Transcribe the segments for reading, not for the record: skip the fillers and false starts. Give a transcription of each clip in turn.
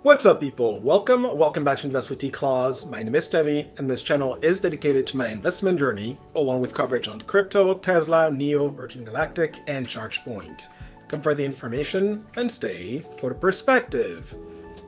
What's up, people? Welcome back to Invest with T-Claus. My name is Tevi, and this channel is dedicated to my investment journey, along with coverage on crypto, Tesla, Neo, Virgin Galactic, and ChargePoint. Come for the information and stay for the perspective.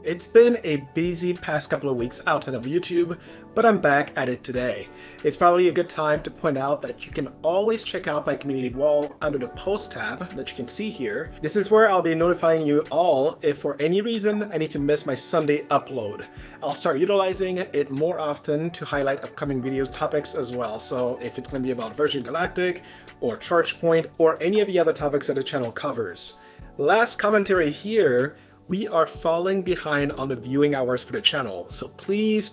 It's been a busy past couple of weeks outside of YouTube, but I'm back at it today. It's probably a good time to point out that you can always check out my community wall under the post tab that you can see here. This is where I'll be notifying you all if for any reason I need to miss my Sunday upload. I'll start utilizing it more often to highlight upcoming video topics as well. So if it's going to be about Virgin Galactic or ChargePoint or any of the other topics that the channel covers. Last commentary here. We are falling behind on the viewing hours for the channel, so please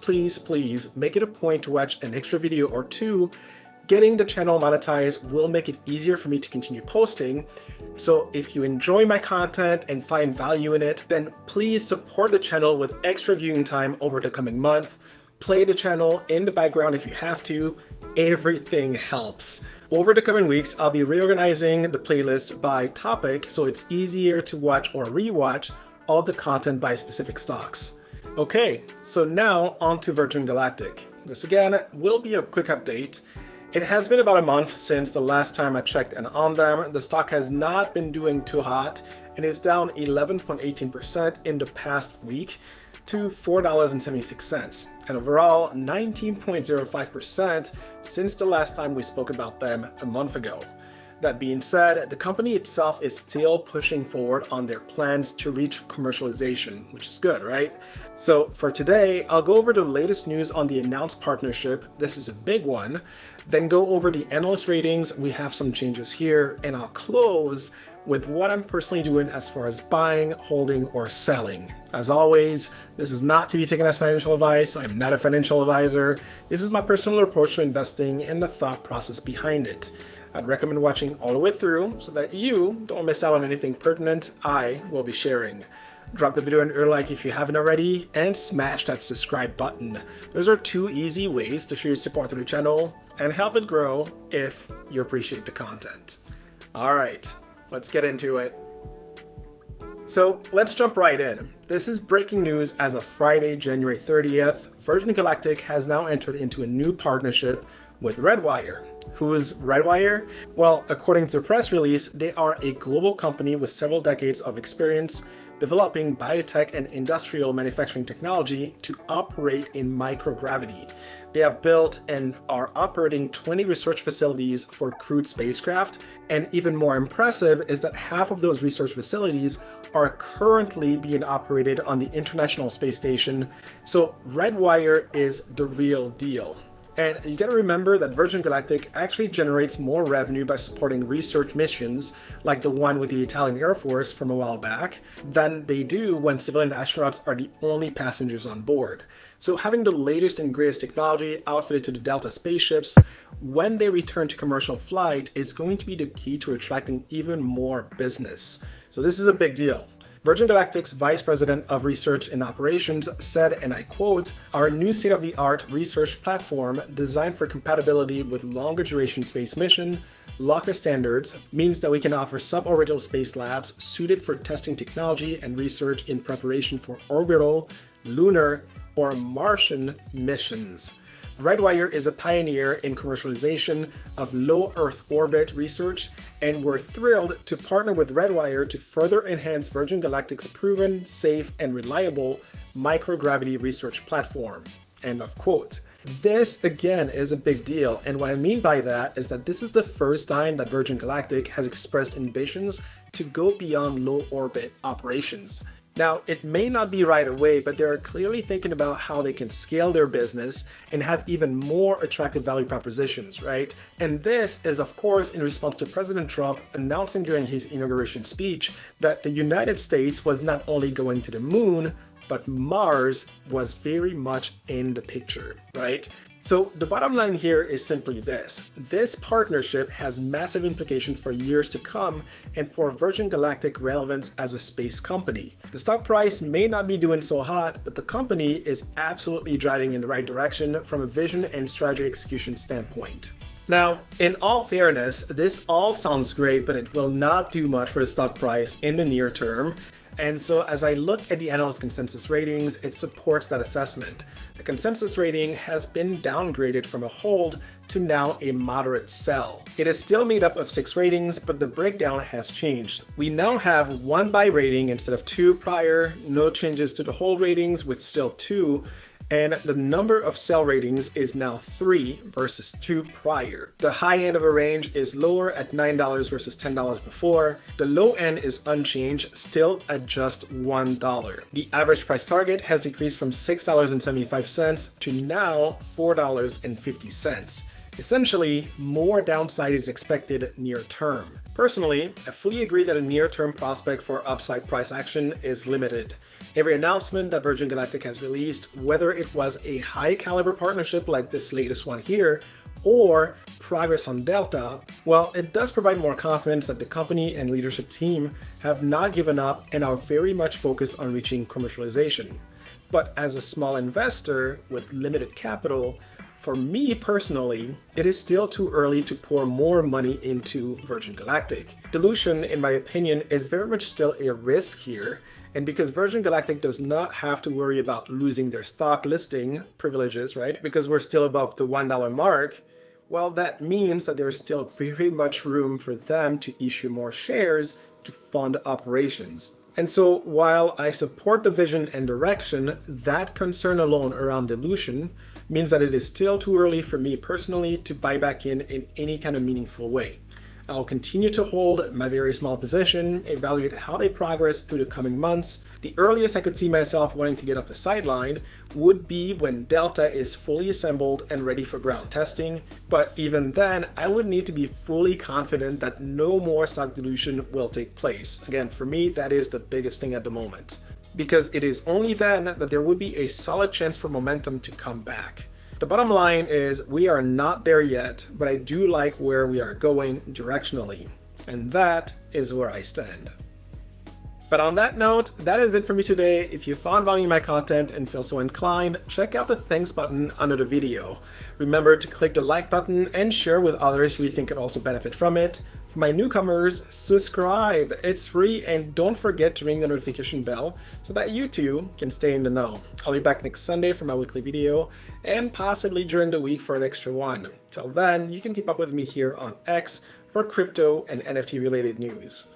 make it a point to watch an extra video or two. Getting the channel monetized will make it easier for me to continue posting. So if you enjoy my content and find value in it, then please support the channel with extra viewing time over the coming month. Play the channel in the background if you have to. Everything helps. Over the coming weeks, I'll be reorganizing the playlist by topic so it's easier to watch or rewatch all the content by specific stocks. Okay, so now on to Virgin Galactic. This again will be a quick update. It has been about a month since the last time I checked in on them. The stock has not been doing too hot and is down 11.18% in the past week to $4.76, and overall 19.05% since the last time we spoke about them a month ago. That being said, the company itself is still pushing forward on their plans to reach commercialization, which is good, right? So for today, I'll go over the latest news on the announced partnership. This is a big one. Then go over the analyst ratings. We have some changes here, and I'll close with what I'm personally doing as far as buying, holding, or selling. As always, this is not to be taken as financial advice. I'm not a financial advisor. This is my personal approach to investing and the thought process behind it. I'd recommend watching all the way through so that you don't miss out on anything pertinent I will be sharing. Drop the video a like if you haven't already, and smash that subscribe button. Those are two easy ways to show your support to the channel and help it grow if you appreciate the content. All right, let's get into it. So let's jump right in. This is breaking news as of Friday, January 30th. Virgin Galactic has now entered into a new partnership with Redwire. Who is Redwire? Well, according to the press release, they are a global company with several decades of experience developing biotech and industrial manufacturing technology to operate in microgravity. They have built and are operating 20 research facilities for crewed spacecraft, and even more impressive is that half of those research facilities are currently being operated on the International Space Station. So Redwire is the real deal. And you gotta remember that Virgin Galactic actually generates more revenue by supporting research missions, like the one with the Italian Air Force from a while back, than they do when civilian astronauts are the only passengers on board. So having the latest and greatest technology outfitted to the Delta spaceships when they return to commercial flight is going to be the key to attracting even more business. So this is a big deal. Virgin Galactic's Vice President of Research and Operations said, and I quote, "Our new state-of-the-art research platform designed for compatibility with longer duration space mission, locker standards, means that we can offer suborbital space labs suited for testing technology and research in preparation for orbital, lunar, or Martian missions." Redwire is a pioneer in commercialization of low Earth orbit research, and we're thrilled to partner with Redwire to further enhance Virgin Galactic's proven, safe, and reliable microgravity research platform. End of quote. This, again, is a big deal, and what I mean by that is that this is the first time that Virgin Galactic has expressed ambitions to go beyond low orbit operations. Now, it may not be right away, but they're clearly thinking about how they can scale their business and have even more attractive value propositions, right? And this is, of course, in response to President Trump announcing during his inauguration speech that the United States was not only going to the moon, but Mars was very much in the picture, right? So the bottom line here is simply this. This partnership has massive implications for years to come and for Virgin Galactic relevance as a space company. The stock price may not be doing so hot, but the company is absolutely driving in the right direction from a vision and strategy execution standpoint. Now, in all fairness, this all sounds great, but it will not do much for the stock price in the near term. And so as I look at the analyst consensus ratings, it supports that assessment. The consensus rating has been downgraded from a hold to now a moderate sell. It is still made up of 6 ratings, but the breakdown has changed. We now have 1 buy rating instead of 2 prior, no changes to the hold ratings with still 2, and the number of sell ratings is now 3 versus 2 prior. The high end of a range is lower at $9 versus $10 before. The low end is unchanged, still at just $1. The average price target has decreased from $6.75 to now $4.50. Essentially, more downside is expected near term. Personally, I fully agree that a near-term prospect for upside price action is limited. Every announcement that Virgin Galactic has released, whether it was a high-caliber partnership like this latest one here, or progress on Delta, well, it does provide more confidence that the company and leadership team have not given up and are very much focused on reaching commercialization. But as a small investor with limited capital, for me personally, it is still too early to pour more money into Virgin Galactic. Dilution, in my opinion, is very much still a risk here, and because Virgin Galactic does not have to worry about losing their stock listing privileges, right? Because we're still above the $1 mark, well, that means that there is still very much room for them to issue more shares to fund operations. And so while I support the vision and direction, that concern alone around dilution means that it is still too early for me personally to buy back in any kind of meaningful way. I'll continue to hold my very small position, evaluate how they progress through the coming months. The earliest I could see myself wanting to get off the sideline would be when Delta is fully assembled and ready for ground testing. But even then, I would need to be fully confident that no more stock dilution will take place. Again, for me, that is the biggest thing at the moment, because it is only then that there would be a solid chance for momentum to come back. The bottom line is we are not there yet, but I do like where we are going directionally, and that is where I stand. But on that note, that is it for me today. If you found value in my content and feel so inclined, check out the thanks button under the video. Remember to click the like button and share with others who you think could also benefit from it. For my newcomers, subscribe. It's free, and don't forget to ring the notification bell so that you too can stay in the know. I'll be back next Sunday for my weekly video and possibly during the week for an extra one. Till then, you can keep up with me here on X for crypto and NFT related news.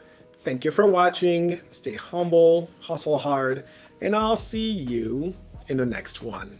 Thank you for watching, stay humble, hustle hard, and I'll see you in the next one.